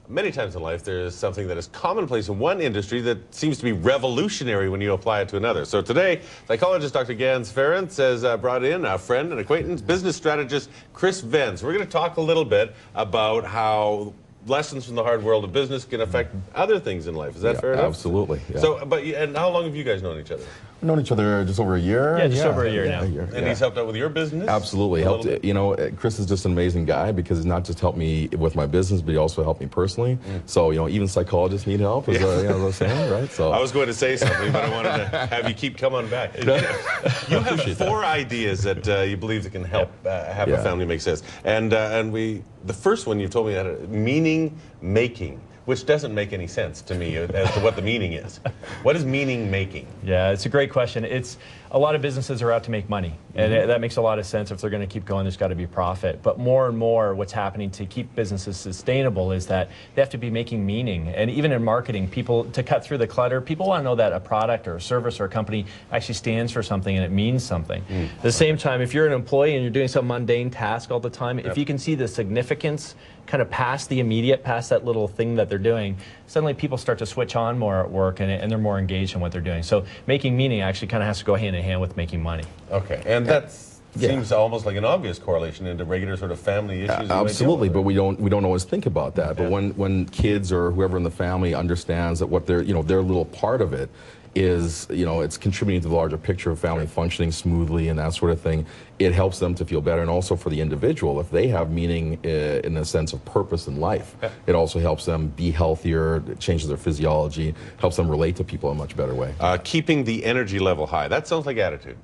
Many times in life, there is something that is commonplace in one industry that seems to be revolutionary when you apply it to another. So today, psychologist Dr. Ganz Ferrance has brought in a friend and acquaintance, business strategist Chris Venn. So we're going to talk a little bit about how lessons from the hard world of business can affect other things in life. Is that fair enough? Absolutely. Yeah. So, and how long have you guys known each other? We've known each other just over a year. Yeah, just over a year now. And he's helped out with your business? Absolutely. Helped. You know, Chris is just an amazing guy because he's not just helped me with my business, but he also helped me personally. So, you know, even psychologists need help, as I was saying, right? So I was going to say something, but I wanted to have you keep coming back. You have 4 ideas that you believe that can help have a family make sense. And the first one you told me that meaning making, which doesn't make any sense to me as to what the meaning is. What is meaning making? Yeah, it's a great question. It's a lot of businesses are out to make money, and that makes a lot of sense. If they're going to keep going, there's got to be profit. But more and more, what's happening to keep businesses sustainable is that they have to be making meaning. And even in marketing, people, to cut through the clutter, people want to know that a product or a service or a company actually stands for something and it means something. At the same time, if you're an employee and you're doing some mundane task all the time, if you can see the significance kind of past the immediate, past that little thing that they're doing, suddenly people start to switch on more at work and they're more engaged in what they're doing. So making meaning actually kind of has to go hand in hand with making money. Okay, and that seems almost like an obvious correlation into regular sort of family issues. Absolutely, but we don't always think about that. But when kids or whoever in the family understands that what their little part of it is, it's contributing to the larger picture of family functioning smoothly and that sort of thing, it helps them to feel better. And also for the individual, if they have meaning in the sense of purpose in life, it also helps them be healthier, it changes their physiology, helps them relate to people in a much better way. Keeping the energy level high, that sounds like attitude.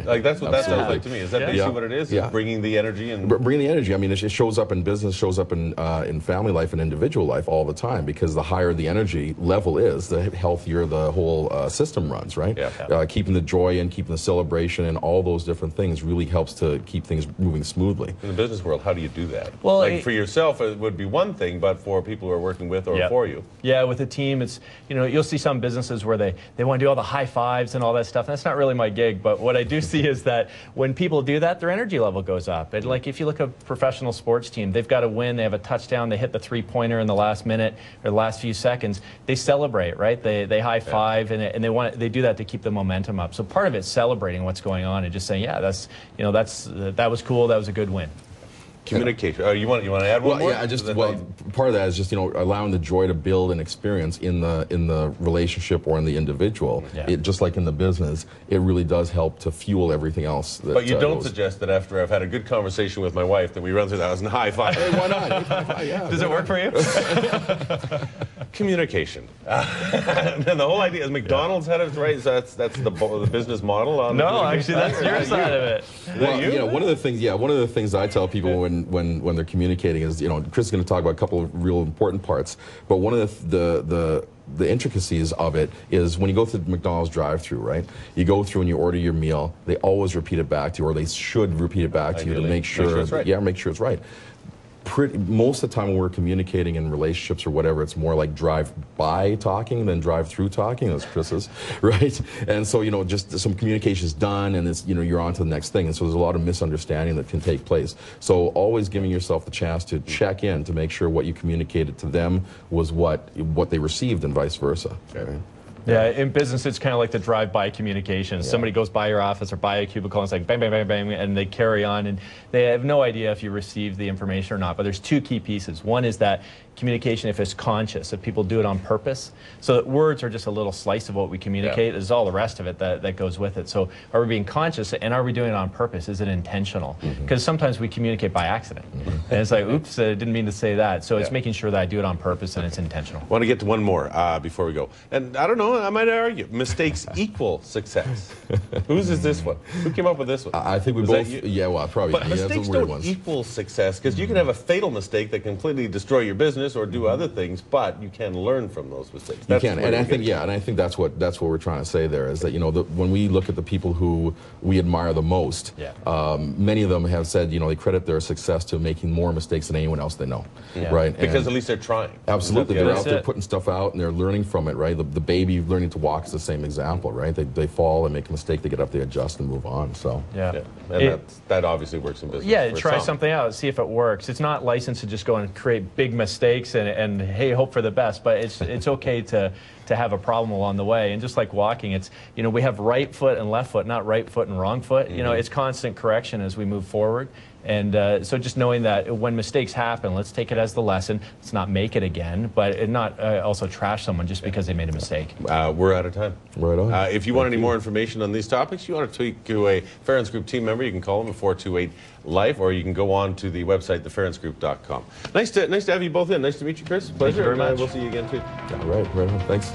Like that's what that sounds like to me. Is that basically what it is? Yeah. Bringing the energy and bringing the energy. I mean, it shows up in business, shows up in family life and individual life all the time. Because the higher the energy level is, the healthier the whole system runs. Right? Keeping the joy and keeping the celebration and all those different things really helps to keep things moving smoothly. In the business world, how do you do that? Well, like for yourself, it would be one thing, but for people who are working with or for you. Yeah, with a team, it's you'll see some businesses where they want to do all the high fives and all that stuff. And that's not really my gig, but what I do see is that when people do that, their energy level goes up. And like if you look at a professional sports team, they've got to win, they have a touchdown, they hit the three-pointer in the last minute or the last few seconds, they celebrate, right? They high five and they do that to keep the momentum up. So part of it's celebrating what's going on and just saying, yeah, that was cool, that was a good win. Communication. You want to add one more? Yeah, part of that is just allowing the joy to build and experience in the relationship or in the individual. It just like in the business, it really does help to fuel everything else. But you don't suggest that after I've had a good conversation with my wife that we run through the house and high five. Hey, why not? Yeah, does it work for you? Communication. And the whole idea is McDonald's had it right. So that's the business model. On no, actually, that's your side of it. Well, one of the things I tell people when they're communicating is, Chris is going to talk about a couple of real important parts, but one of the intricacies of it is when you go through the McDonald's drive-thru, right? You go through and you order your meal, they always repeat it back to you, or they should repeat it back to you to make sure it's right. Yeah, make sure it's right. Most of the time when we're communicating in relationships or whatever, it's more like drive-by talking than drive-through talking. That's Chris's, right? And so, just some communication is done, and it's, you're on to the next thing. And so there's a lot of misunderstanding that can take place. So always giving yourself the chance to check in to make sure what you communicated to them was what they received, and vice versa. Right? Yeah, in business, it's kind of like the drive-by communication. Somebody goes by your office or by a cubicle and it's like bang, bang, bang, bang, and they carry on, and they have no idea if you received the information or not. But there's 2 key pieces. One is that communication, if it's conscious, if people do it on purpose. So that words are just a little slice of what we communicate. There's all the rest of it that goes with it. So are we being conscious, and are we doing it on purpose? Is it intentional? Because sometimes we communicate by accident. And it's like, oops, I didn't mean to say that. So it's making sure that I do it on purpose and it's intentional. I want to get to one more before we go. And I don't know, I might argue, mistakes equal success. Whose is this one? Who came up with this one? I think we both, probably. But mistakes don't equal success, because you can have a fatal mistake that completely destroy your business or do other things, but you can learn from those mistakes. You can, and I think that's what we're trying to say there is that when we look at the people who we admire the most, many of them have said they credit their success to making more mistakes than anyone else they know, right? Because at least they're trying. Absolutely, they're out there putting stuff out and they're learning from it, right? The baby learning to walk is the same example, right? They fall and make a mistake, they get up, they adjust and move on. So yeah. And that obviously works in business. Yeah, try something out, see if it works. It's not licensed to just go and create big mistakes and hey, hope for the best. But it's okay to have a problem along the way. And just like walking, it's, you know, we have right foot and left foot, not right foot and wrong foot. You know, it's constant correction as we move forward. And so just knowing that when mistakes happen, let's take it as the lesson. Let's not make it again, but not also trash someone just because they made a mistake. We're out of time. Right on. If you want any more information on these topics, you want to tweet to a Ferrance Group team member, you can call them at 428-LIFE, or you can go on to the website, theferancegroup.com. Nice to have you both in. Nice to meet you, Chris. Pleasure. Thank you very much. We'll see you again, too. All right, right on. Thanks.